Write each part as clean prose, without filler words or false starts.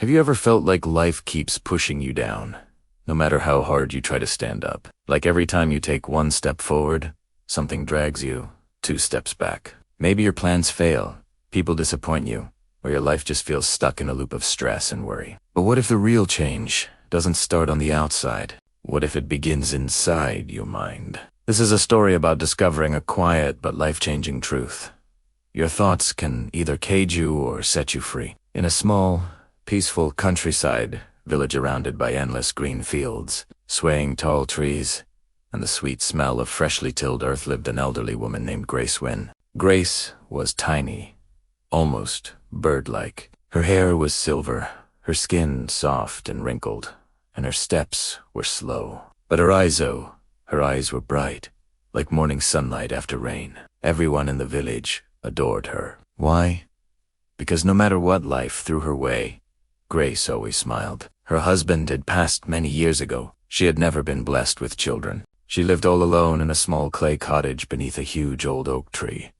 Have you ever felt like life keeps pushing you down, no matter how hard you try to stand up? Like every time you take one step forward, something drags you 2 steps back. Maybe your plans fail, people disappoint you, or your life just feels stuck in a loop of stress and worry. But what if the real change doesn't start on the outside? What if it begins inside your mind? This is a story about discovering a quiet but life-changing truth. Your thoughts can either cage you or set you free. In a small, peaceful countryside village surrounded by endless green fields, swaying tall trees, and the sweet smell of freshly tilled earth lived an elderly woman named Grace Wynn. Grace was tiny, almost bird-like. Her hair was silver, her skin soft and wrinkled, and her steps were slow. But her eyes were bright, like morning sunlight after rain. Everyone in the village adored her. Why? Because no matter what life threw her way, Grace always smiled. Her husband had passed many years ago. She had never been blessed with children. She lived all alone in a small clay cottage beneath a huge old oak tree.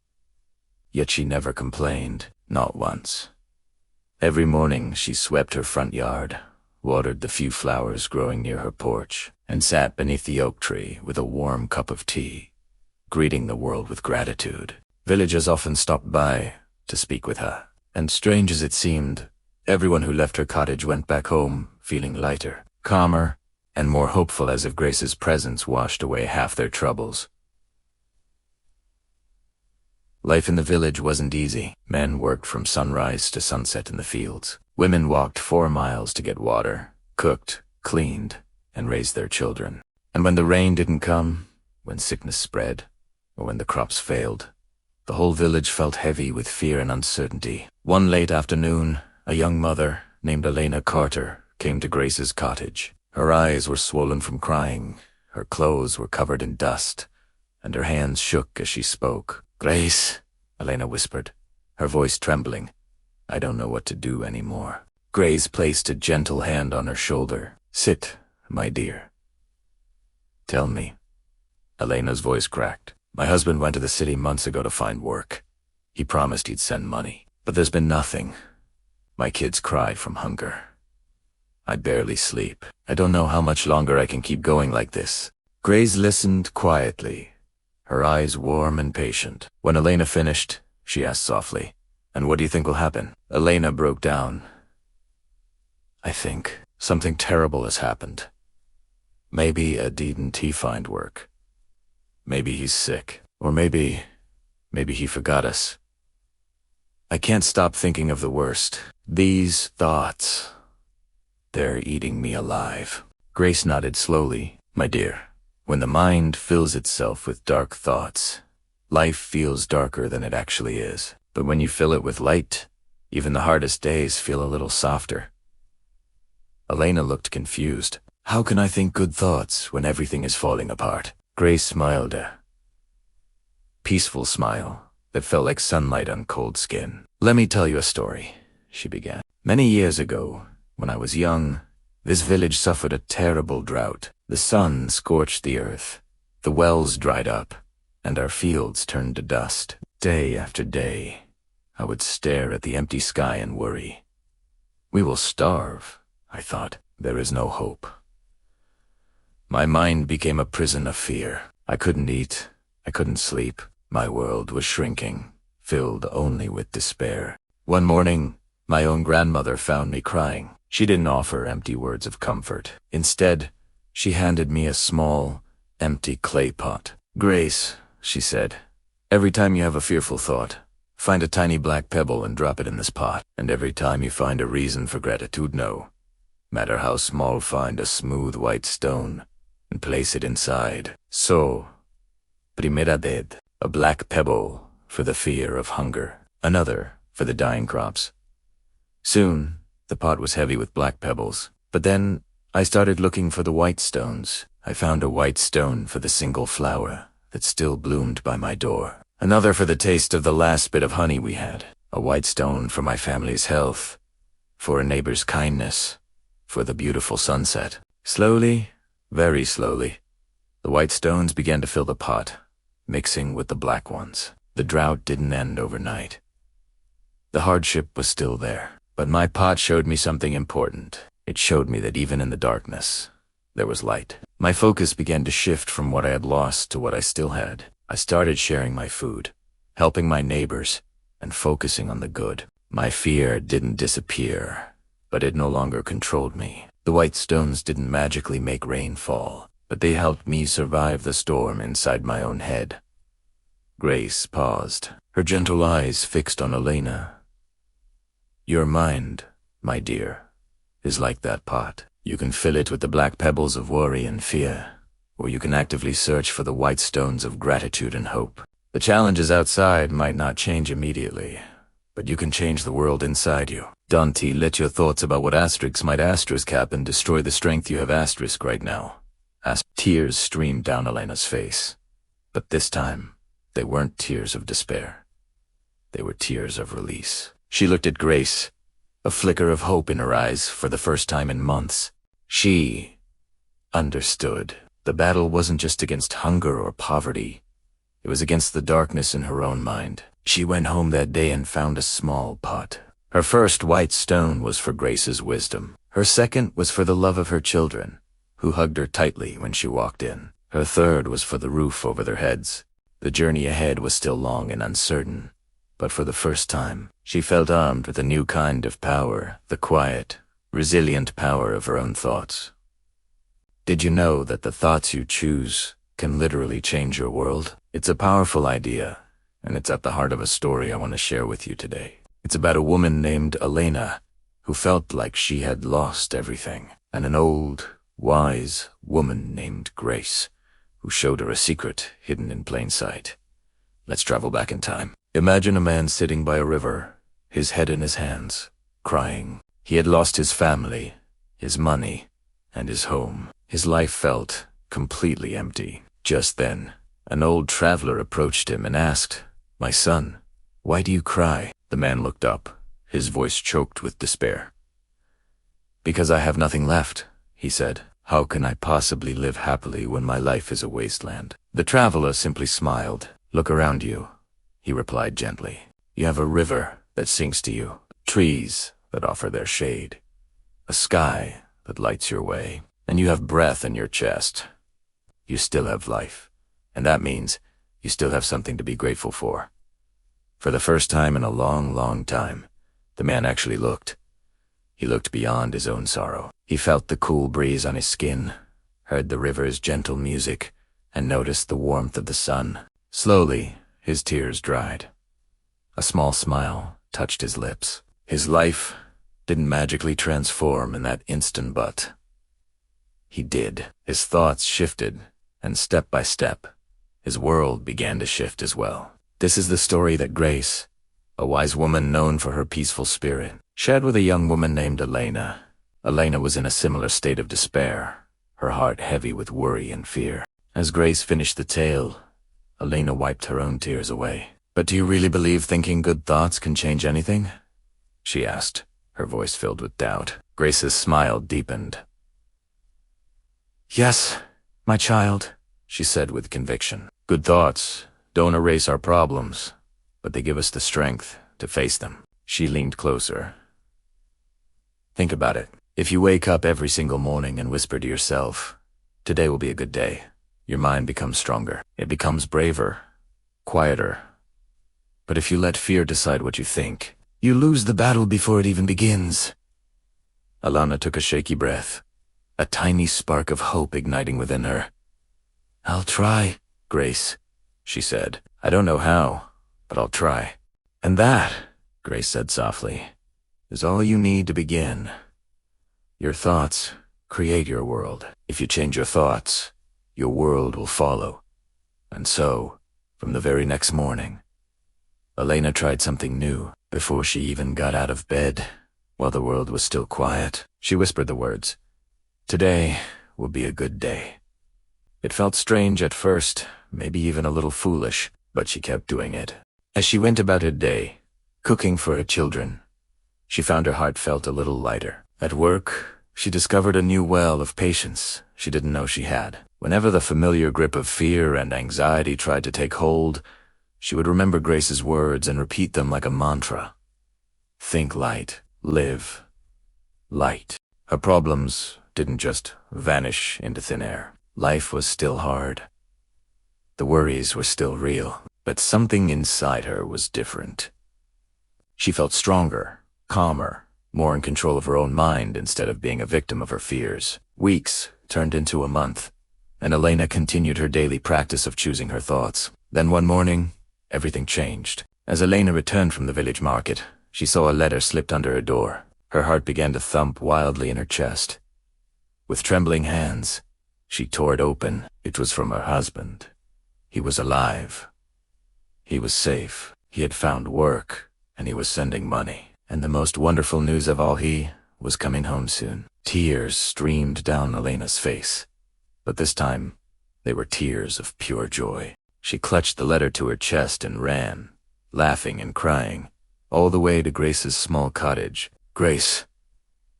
Yet she never complained, not once. Every morning she swept her front yard, watered the few flowers growing near her porch, and sat beneath the oak tree with a warm cup of tea, greeting the world with gratitude. Villagers often stopped by to speak with her, and strange as it seemed, everyone who left her cottage went back home feeling lighter, calmer, and more hopeful, as if Grace's presence washed away half their troubles. Life in the village wasn't easy. Men worked from sunrise to sunset in the fields. Women walked 4 miles to get water, cooked, cleaned, and raised their children. And when the rain didn't come, when sickness spread, or when the crops failed, the whole village felt heavy with fear and uncertainty. One late afternoon, a young mother named Elena Carter came to Grace's cottage. Her eyes were swollen from crying, her clothes were covered in dust, and her hands shook as she spoke. "Grace," Elena whispered, her voice trembling. "I don't know what to do anymore." Grace placed a gentle hand on her shoulder. "Sit, my dear. Tell me." Elena's voice cracked. "My husband went to the city months ago to find work. He promised he'd send money, but there's been nothing. My kids cry from hunger. I barely sleep. I don't know how much longer I can keep going like this." Grace listened quietly, her eyes warm and patient. When Elena finished, she asked softly, "And what do you think will happen?" Elena broke down. "I think something terrible has happened. Maybe Ed didn't find work. Maybe he's sick. Or maybe he forgot us. I can't stop thinking of the worst. These thoughts, they're eating me alive." Grace nodded slowly. "My dear, when the mind fills itself with dark thoughts, life feels darker than it actually is. But when you fill it with light, even the hardest days feel a little softer." Elena looked confused. "How can I think good thoughts when everything is falling apart?" Grace smiled, a peaceful smile that felt like sunlight on cold skin. "Let me tell you a story," she began. "Many years ago, when I was young, this village suffered a terrible drought. The sun scorched the earth, the wells dried up, and our fields turned to dust. Day after day, I would stare at the empty sky and worry. We will starve, I thought. There is no hope. My mind became a prison of fear. I couldn't eat, I couldn't sleep. My world was shrinking, filled only with despair. One morning, my own grandmother found me crying. She didn't offer empty words of comfort. Instead, she handed me a small, empty clay pot. "Grace," she said, "every time you have a fearful thought, find a tiny black pebble and drop it in this pot. And every time you find a reason for gratitude, no matter how small, find a smooth white stone and place it inside. So, primera vez, a black pebble for the fear of hunger, another for the dying crops." Soon, the pot was heavy with black pebbles. But then, I started looking for the white stones. I found a white stone for the single flower that still bloomed by my door. Another for the taste of the last bit of honey we had. A white stone for my family's health, for a neighbor's kindness, for the beautiful sunset. Slowly, very slowly, the white stones began to fill the pot, mixing with the black ones. The drought didn't end overnight. The hardship was still there. But my pot showed me something important. It showed me that even in the darkness, there was light. My focus began to shift from what I had lost to what I still had. I started sharing my food, helping my neighbors, and focusing on the good. My fear didn't disappear, but it no longer controlled me. The white stones didn't magically make rain fall, but they helped me survive the storm inside my own head. Grace paused, her gentle eyes fixed on Elena. Your mind, my dear, is like that pot. You can fill it with the black pebbles of worry and fear, or you can actively search for the white stones of gratitude and hope. The challenges outside might not change immediately, but you can change the world inside you. Dante, let your thoughts about what Asterix might asterisk cap and destroy the strength you have asterisk right now. Tears streamed down Elena's face, but this time, they weren't tears of despair. They were tears of release. She looked at Grace, a flicker of hope in her eyes for the first time in months. She understood. The battle wasn't just against hunger or poverty. It was against the darkness in her own mind. She went home that day and found a small pot. Her first white stone was for Grace's wisdom. Her second was for the love of her children, who hugged her tightly when she walked in. Her third was for the roof over their heads. The journey ahead was still long and uncertain, but for the first time, she felt armed with a new kind of power, the quiet, resilient power of her own thoughts. Did you know that the thoughts you choose can literally change your world? It's a powerful idea, and it's at the heart of a story I want to share with you today. It's about a woman named Elena who felt like she had lost everything, and an old, wise woman named Grace who showed her a secret hidden in plain sight. Let's travel back in time. Imagine a man sitting by a river, his head in his hands, crying. He had lost his family, his money, and his home. His life felt completely empty. Just then, an old traveler approached him and asked, "My son, why do you cry?" The man looked up, his voice choked with despair. "Because I have nothing left," he said. "How can I possibly live happily when my life is a wasteland?" The traveler simply smiled. "Look around you," he replied gently. "You have a river that sings to you, trees that offer their shade, a sky that lights your way, and you have breath in your chest. You still have life, and that means you still have something to be grateful for." For the first time in a long, long time, the man actually looked. He looked beyond his own sorrow. He felt the cool breeze on his skin, heard the river's gentle music, and noticed the warmth of the sun. Slowly, his tears dried. A small smile touched his lips. His life didn't magically transform in that instant, but he did. His thoughts shifted, and step by step, his world began to shift as well. This is the story that Grace, a wise woman known for her peaceful spirit, shared with a young woman named Elena. Elena was in a similar state of despair, her heart heavy with worry and fear. As Grace finished the tale, Elena wiped her own tears away. "But do you really believe thinking good thoughts can change anything?" she asked, her voice filled with doubt. Grace's smile deepened. "Yes, my child," she said with conviction. "Good thoughts don't erase our problems, but they give us the strength to face them." She leaned closer. "Think about it. If you wake up every single morning and whisper to yourself, 'Today will be a good day,' your mind becomes stronger. It becomes braver, quieter. But if you let fear decide what you think, you lose the battle before it even begins." Alana took a shaky breath, a tiny spark of hope igniting within her. "I'll try, Grace," she said. "I don't know how, but I'll try." "And that," Grace said softly, "is all you need to begin. Your thoughts create your world. If you change your thoughts, your world will follow." And so, from the very next morning, Elena tried something new. Before she even got out of bed, while the world was still quiet, she whispered the words, "Today will be a good day." It felt strange at first, maybe even a little foolish, but she kept doing it. As she went about her day, cooking for her children, she found her heart felt a little lighter. At work, she discovered a new well of patience she didn't know she had. Whenever the familiar grip of fear and anxiety tried to take hold, she would remember Grace's words and repeat them like a mantra. "Think light, live light. Her problems didn't just vanish into thin air. Life was still hard. The worries were still real, but something inside her was different. She felt stronger, calmer, more in control of her own mind instead of being a victim of her fears. Weeks turned into a month, and Elena continued her daily practice of choosing her thoughts. Then one morning, everything changed. As Elena returned from the village market, she saw a letter slipped under her door. Her heart began to thump wildly in her chest. With trembling hands, she tore it open. It was from her husband. He was alive. He was safe. He had found work, and he was sending money. And the most wonderful news of all, he was coming home soon. Tears streamed down Elena's face, but this time they were tears of pure joy. She clutched the letter to her chest and ran, laughing and crying, all the way to Grace's small cottage. "Grace,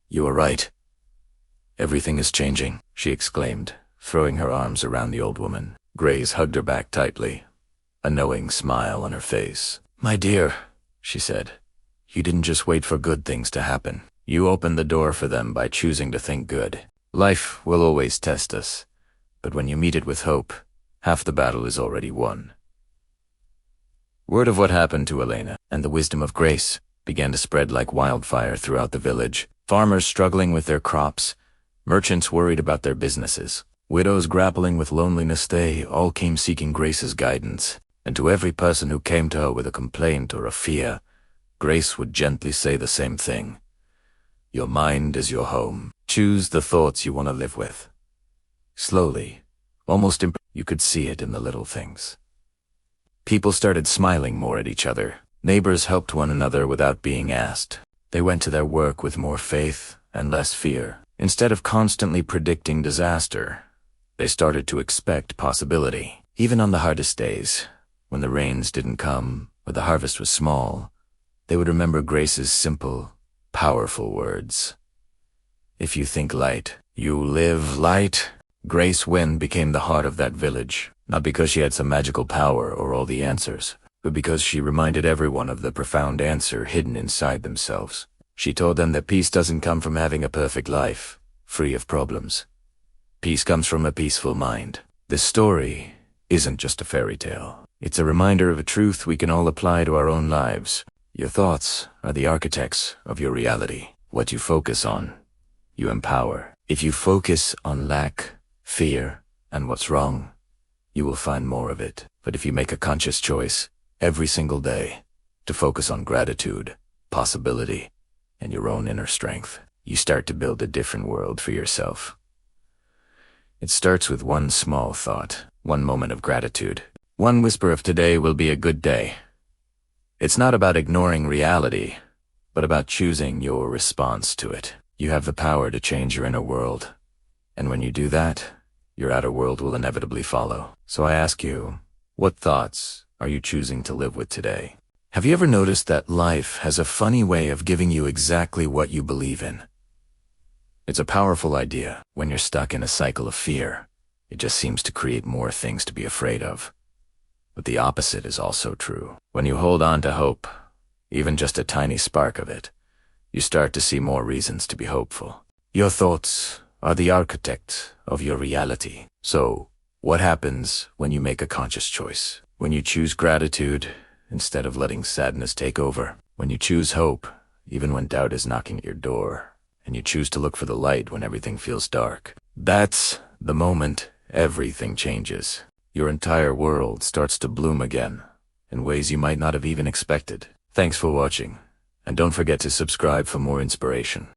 you are right. Everything is changing," she exclaimed, throwing her arms around the old woman. Grace hugged her back tightly, a knowing smile on her face. "My dear," she said, "you didn't just wait for good things to happen. You opened the door for them by choosing to think good. Life will always test us, but when you meet it with hope, half the battle is already won." Word of what happened to Elena and the wisdom of Grace began to spread like wildfire throughout the village. Farmers struggling with their crops, merchants worried about their businesses, widows grappling with loneliness, they all came seeking Grace's guidance. And to every person who came to her with a complaint or a fear, Grace would gently say the same thing. Your mind is your home. Choose the thoughts you want to live with. Slowly, almost you could see it in the little things. People started smiling more at each other. Neighbors helped one another without being asked. They went to their work with more faith and less fear. Instead of constantly predicting disaster, they started to expect possibility. Even on the hardest days, when the rains didn't come or the harvest was small, they would remember Grace's simple, powerful words. If you think light, you live light. Grace Wynn became the heart of that village, not because she had some magical power or all the answers, but because she reminded everyone of the profound answer hidden inside themselves. She told them that peace doesn't come from having a perfect life, free of problems. Peace comes from a peaceful mind. This story isn't just a fairy tale. It's a reminder of a truth we can all apply to our own lives. Your thoughts are the architects of your reality. What you focus on, you empower. If you focus on lack, fear, and what's wrong, you will find more of it. But if you make a conscious choice every single day to focus on gratitude, possibility, and your own inner strength, you start to build a different world for yourself. It starts with one small thought, one moment of gratitude, one whisper of today will be a good day. It's not about ignoring reality, but about choosing your response to it. You have the power to change your inner world, and when you do that, your outer world will inevitably follow. So I ask you, what thoughts are you choosing to live with today? Have you ever noticed that life has a funny way of giving you exactly what you believe in? It's a powerful idea. When you're stuck in a cycle of fear, it just seems to create more things to be afraid of. But the opposite is also true. When you hold on to hope, even just a tiny spark of it, you start to see more reasons to be hopeful. Your thoughts are the architect of your reality. So, what happens when you make a conscious choice? When you choose gratitude instead of letting sadness take over? When you choose hope, even when doubt is knocking at your door? And you choose to look for the light when everything feels dark? That's the moment everything changes. Your entire world starts to bloom again, in ways you might not have even expected. Thanks for watching, and don't forget to subscribe for more inspiration.